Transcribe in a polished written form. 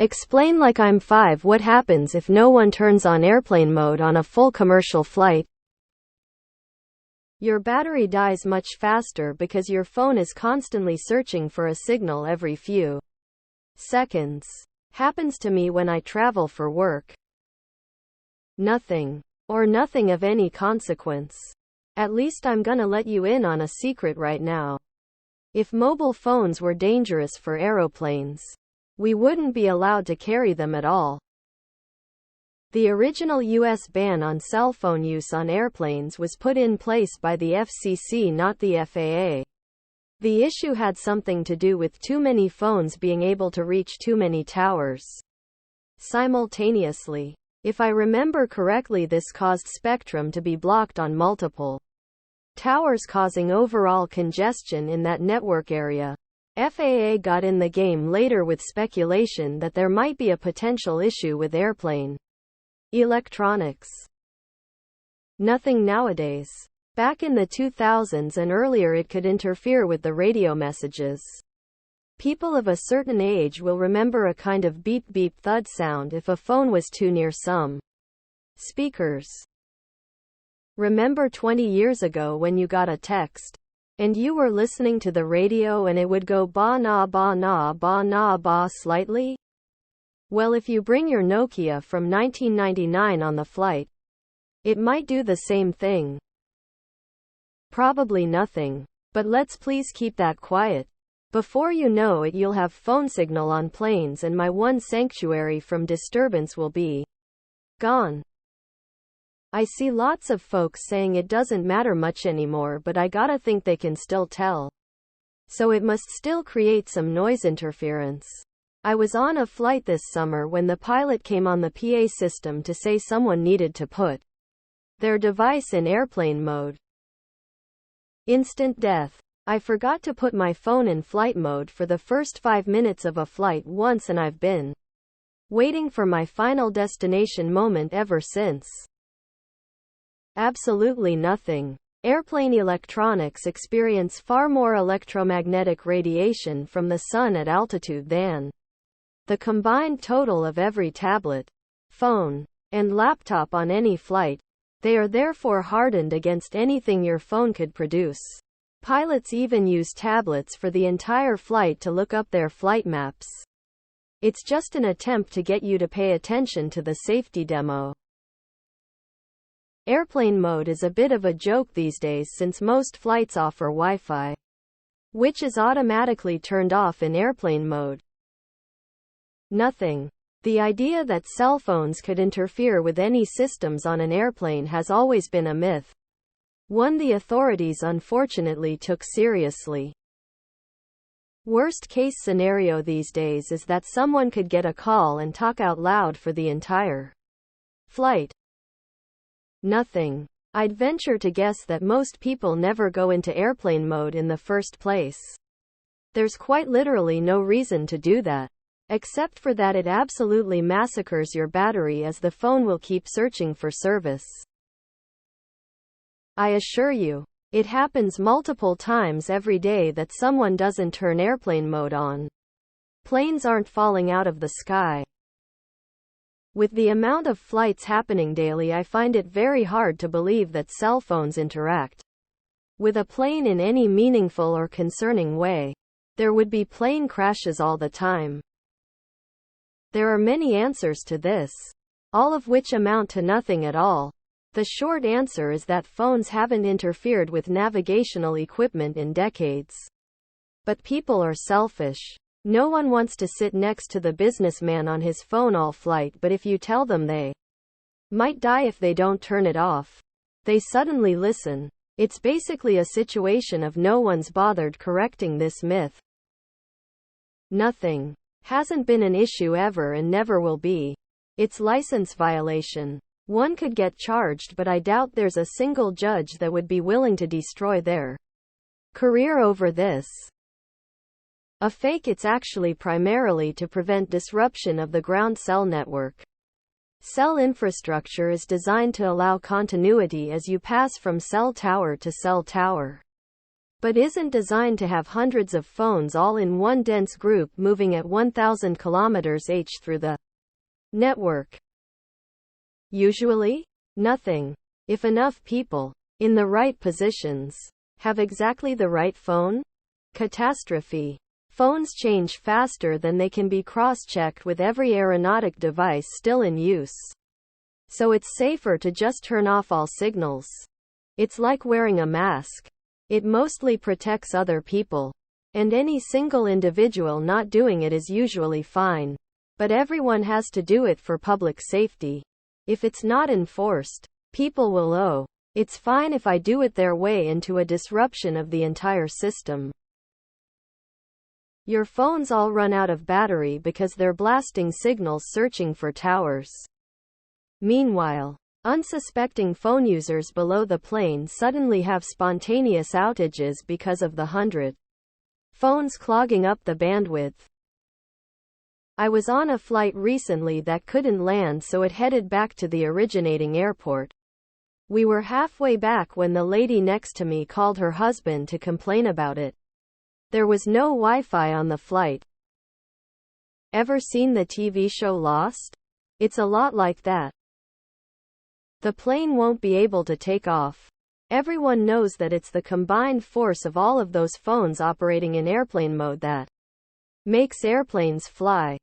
Explain like I'm 5. What happens if no one turns on airplane mode on a full commercial flight? Your battery dies much faster because your phone is constantly searching for a signal every few seconds. Happens to me when I travel for work. Nothing. Or nothing of any consequence. At least I'm gonna let you in on a secret right now. If mobile phones were dangerous for aeroplanes, we wouldn't be allowed to carry them at all. The original U.S. ban on cell phone use on airplanes was put in place by the FCC, not the FAA. The issue had something to do with too many phones being able to reach too many towers simultaneously. If I remember correctly, this caused spectrum to be blocked on multiple towers, causing overall congestion in that network area. FAA got in the game later with speculation that there might be a potential issue with airplane electronics. Nothing nowadays. Back in the 2000s and earlier, it could interfere with the radio messages. People of a certain age will remember a kind of beep beep thud sound if a phone was too near some speakers. Remember 20 years ago when you got a text and you were listening to the radio and it would go ba na ba na ba na ba slightly? Well, if you bring your Nokia from 1999 on the flight, it might do the same thing. Probably nothing. But let's please keep that quiet. Before you know it, you'll have phone signal on planes and my one sanctuary from disturbance will be gone. I see lots of folks saying it doesn't matter much anymore, but I gotta think they can still tell. So it must still create some noise interference. I was on a flight this summer when the pilot came on the PA system to say someone needed to put their device in airplane mode. Instant death. I forgot to put my phone in flight mode for the first 5 minutes of a flight once, and I've been waiting for my final destination moment ever since. Absolutely nothing. Airplane electronics experience far more electromagnetic radiation from the sun at altitude than the combined total of every tablet, phone, and laptop on any flight. They are therefore hardened against anything your phone could produce. Pilots even use tablets for the entire flight to look up their flight maps. It's just an attempt to get you to pay attention to the safety demo. Airplane mode is a bit of a joke these days since most flights offer Wi-Fi, which is automatically turned off in airplane mode. Nothing. The idea that cell phones could interfere with any systems on an airplane has always been a myth. One the authorities unfortunately took seriously. Worst case scenario these days is that someone could get a call and talk out loud for the entire flight. Nothing. I'd venture to guess that most people never go into airplane mode in the first place. There's quite literally no reason to do that. Except for that it absolutely massacres your battery as the phone will keep searching for service. I assure you, it happens multiple times every day that someone doesn't turn airplane mode on. Planes aren't falling out of the sky. With the amount of flights happening daily, I find it very hard to believe that cell phones interact with a plane in any meaningful or concerning way. There would be plane crashes all the time. There are many answers to this, all of which amount to nothing at all. The short answer is that phones haven't interfered with navigational equipment in decades. But people are selfish. No one wants to sit next to the businessman on his phone all flight, but if you tell them they might die if they don't turn it off, they suddenly listen. It's basically a situation of no one's bothered correcting this myth. Nothing. Hasn't been an issue ever and never will be. It's license violation. One could get charged, but I doubt there's a single judge that would be willing to destroy their career over this. A fake. It's actually primarily to prevent disruption of the ground cell network. Cell infrastructure is designed to allow continuity as you pass from cell tower to cell tower. but isn't designed to have hundreds of phones all in one dense group moving at 1000 km/h through the network. Usually, nothing. If enough people, in the right positions, have exactly the right phone, catastrophe. Phones change faster than they can be cross-checked with every aeronautic device still in use. So it's safer to just turn off all signals. It's like wearing a mask. It mostly protects other people. And any single individual not doing it is usually fine. But everyone has to do it for public safety. If it's not enforced, people will owe. It's fine if I do it their way into a disruption of the entire system. Your phones all run out of battery because they're blasting signals searching for towers. Meanwhile, unsuspecting phone users below the plane suddenly have spontaneous outages because of the 100 phones clogging up the bandwidth. I was on a flight recently that couldn't land, so it headed back to the originating airport. We were halfway back when the lady next to me called her husband to complain about it. There was no Wi-Fi on the flight. Ever seen the TV show Lost? It's a lot like that. The plane won't be able to take off. Everyone knows that it's the combined force of all of those phones operating in airplane mode that makes airplanes fly.